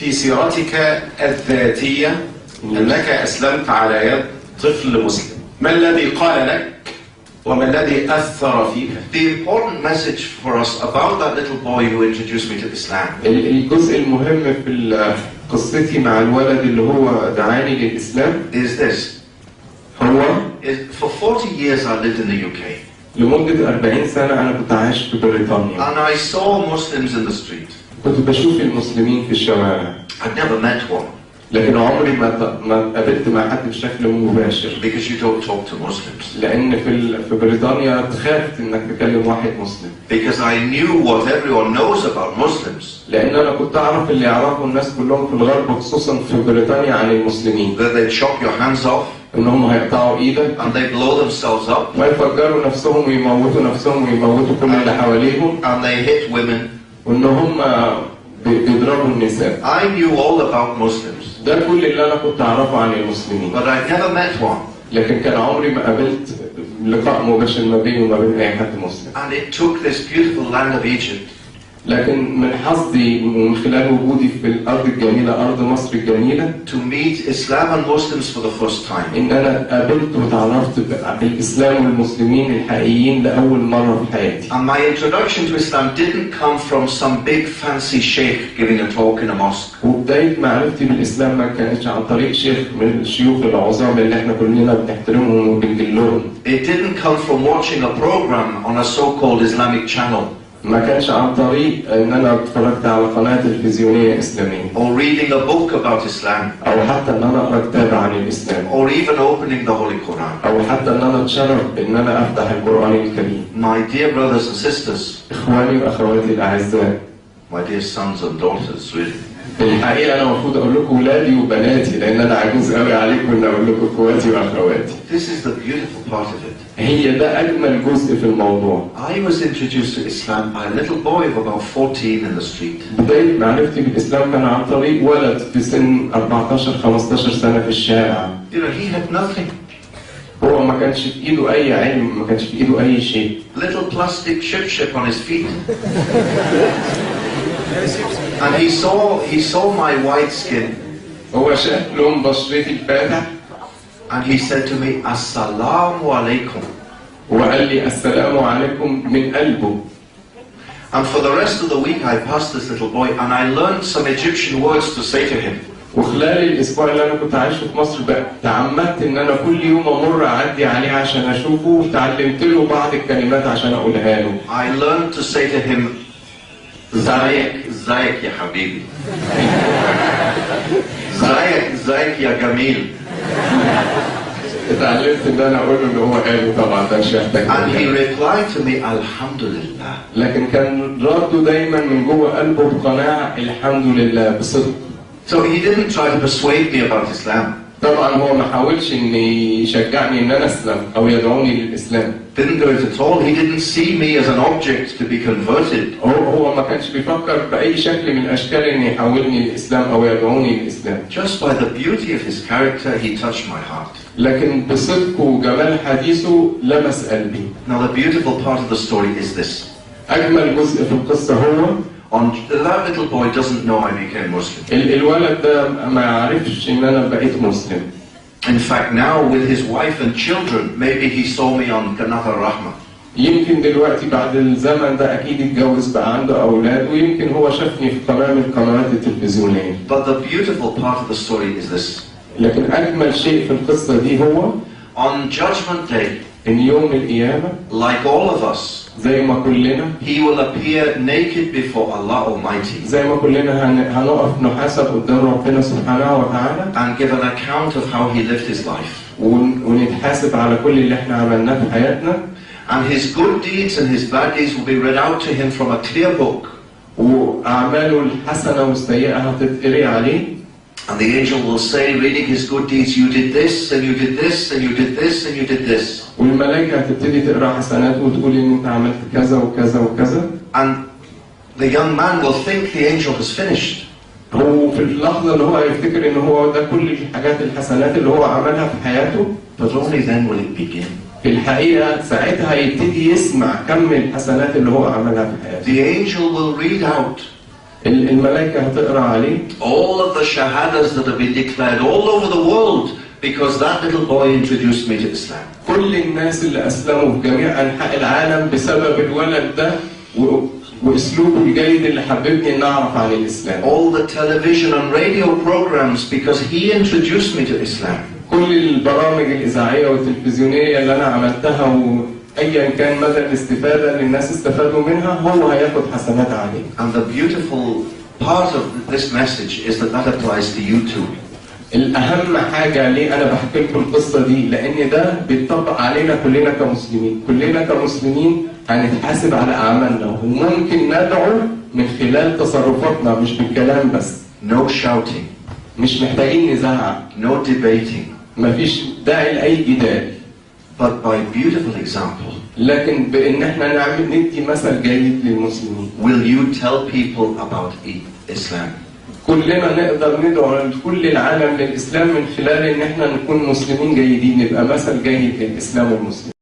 في سيرتك الذاتية أنك أسلمت على يد طفل مسلم. ما الذي قال لك وما الذي أثر فيك؟ The important message for us about that little boy who introduced me to Islam. الجزء المهم في قصتي مع الولد اللي هو دعاني للإسلام is this. هو For 40 years I lived in the UK. لمدة 40 سنة أنا كنت عايش في بريطانيا. And I saw Muslims in the street. كنت بشوف المسلمين في الشوارع. I'd never met one. لكن عمري ما قابلت مع حد بشكل مباشر. Because you don't talk to Muslims. لأن في بريطانيا تخاف إنك تكلم واحد مسلم. Because I knew what everyone knows about Muslims. لأن أنا كنت أعرف اللي يعرفه الناس كلهم في الغرب خصوصا في بريطانيا عن المسلمين. That they'd chop your hands off. إنهم هيقطعوا إيدك. And they blow themselves up. ويفجروا نفسهم ويموتوا نفسهم ويموتوا كل اللي حواليهم. And they hit women. وإنهم بيضربوا النساء. I knew all about Muslims. ده كل اللي أنا كنت أعرفه عن المسلمين. But I never met one. لكن كان عمري ما قابلت لقاء مباشر ما بيني وما بين أي حد مسلم. And it took this beautiful land of Egypt. لكن من حظي ومن خلال وجودي في الأرض الجميلة أرض مصر الجميلة to meet Islam and Muslims for the first time. إن أنا قابلت وتعرفت بالإسلام والمسلمين الحقيقيين لأول مرة في حياتي. And my introduction to Islam didn't come from some big fancy sheikh giving a talk in a mosque. وبداية معرفتي بالإسلام ما كانتش عن طريق شيخ من الشيوخ العظام اللي إحنا كلنا بنحترمهم وبنجلهم. It didn't come from watching a program on a so-called Islamic channel. ما كانش عن طريق ان انا اتفرجت على قناه تلفزيونيه اسلاميه. Or reading a book about Islam. او حتى ان انا اقرا كتاب عن الاسلام. Or even opening the Holy Quran. او حتى ان انا اتشرف بان انا افتح القران الكريم. My dear brothers and sisters. اخواني واخواتي الاعزاء. My dear sons and daughters, really. الحقيقه انا المفروض اقول لكم ولادي وبناتي لان انا عجوز قوي عليكم ان اقول لكم اخواتي واخواتي. This is the beautiful part of it. هي ده اجمل جزء في الموضوع. I was introduced to Islam by a little boy of about 14 in the street. بدايه معرفتي بالاسلام كان عن طريق ولد في سن 14-15 سنه في الشارع. You know, he had nothing. هو ما كانش في ايده اي علم، ما كانش في ايده اي شيء. Little plastic ship on his feet. And he saw my white skin. هو شاف لون بشرتي الفاتح. And he said to me, Assalamu alaikum. وقال لي السلام عليكم من قلبه. And for the rest of the week I passed this little boy and I learned some Egyptian words to say to him. وخلال الاسبوع اللي انا كنت عايشه في مصر بقى تعمدت ان انا كل يوم امر اعدي عليه عشان اشوفه وتعلمت له بعض الكلمات عشان اقولها له. I learned to say to him, زايك يا حبيبي. زايك يا جميل. اتعلمت ان انا اقول له ان هو قاله طبعا ده مش محتاج. And he replied to me, Alhamdulillah. لكن كان رده دايما من جوه قلبه بقناعه الحمد لله بصدق. So he didn't try to persuade me about Islam. طبعا هو ما حاولش ان يشجعني ان انا اسلم او يدعوني للاسلام. Didn't do it at all. He didn't see me as an object to be converted. هو ما كانش بيفكر باي شكل من الاشكال ان يحولني للاسلام او يدعوني للاسلام. Just by the beauty of his character, he touched my heart. لكن بصدقه وجمال حديثه لمس قلبي. Now the beautiful part of the story is this. اجمل جزء في القصه هو that little boy doesn't know I became Muslim. الولد ده ما يعرفش ان انا بقيت مسلم. In fact, now with his wife and children, maybe he saw me on Qanat al-Rahma. يمكن دلوقتي بعد الزمن ده اكيد اتجوز بقى عنده اولاد ويمكن هو شافني في قناه من القنوات التلفزيونيه. But the beautiful part of the story is this. لكن اجمل شيء في القصه دي هو on Judgment Day, ان يوم القيامه like all of us, زي ما كلنا he will appear naked before Allah Almighty. زي ما كلنا هنقف نحاسب قدام ربنا سبحانه وتعالى. And give an account of how he lived his life. ونتحاسب على كل اللي احنا عملناه في حياتنا. And his good deeds and his bad deeds will be read out to him from a clear book. وأعماله الحسنة والسيئة هتتقري عليه. And the angel will say, reading his good deeds, you did this, and you did this, and you did this, and you did this. والملائكة هتبتدي تقرأ حسناته وتقول إن أنت عملت كذا وكذا وكذا. And the young man will think the angel has finished. هو في اللحظة اللي هو يفتكر إن هو ده كل الحاجات الحسنات اللي هو عملها في حياته. But only then will it begin. في الحقيقة ساعتها هيبتدي يسمع كم الحسنات اللي هو عملها في حياته. The angel will read out الملائكة هتقرأ عليه all of the shahadas that have been declared all over the world because that little boy introduced me to Islam. كل الناس اللي أسلموا في جميع أنحاء العالم بسبب الولد ده وأسلوبه الجيد اللي حببني إن أعرف عن الإسلام. All the television and radio programs because he introduced me to Islam. كل البرامج الإذاعية والتلفزيونية اللي أنا عملتها وأيا كان مدى الاستفادة اللي الناس استفادوا منها هو هياخد حسنات عليه. And the beautiful part of this message is that applies to you too. الأهم حاجة ليه أنا بحكي لكم القصة دي لأن ده بيطبق علينا كلنا كمسلمين. كلنا كمسلمين هنتحاسب على أعمالنا وممكن ندعو من خلال تصرفاتنا مش بالكلام بس. No shouting. مش محتاجين نزعق. No debating. مفيش داعي لأي جدال. But by beautiful example. لكن بإن احنا ندي مثل جيد للمسلمين. Will you tell people about Islam? كلنا نقدر ندعو كل العالم للإسلام من خلال إن احنا نكون مسلمين جيدين نبقى مثل جيد للإسلام والمسلمين.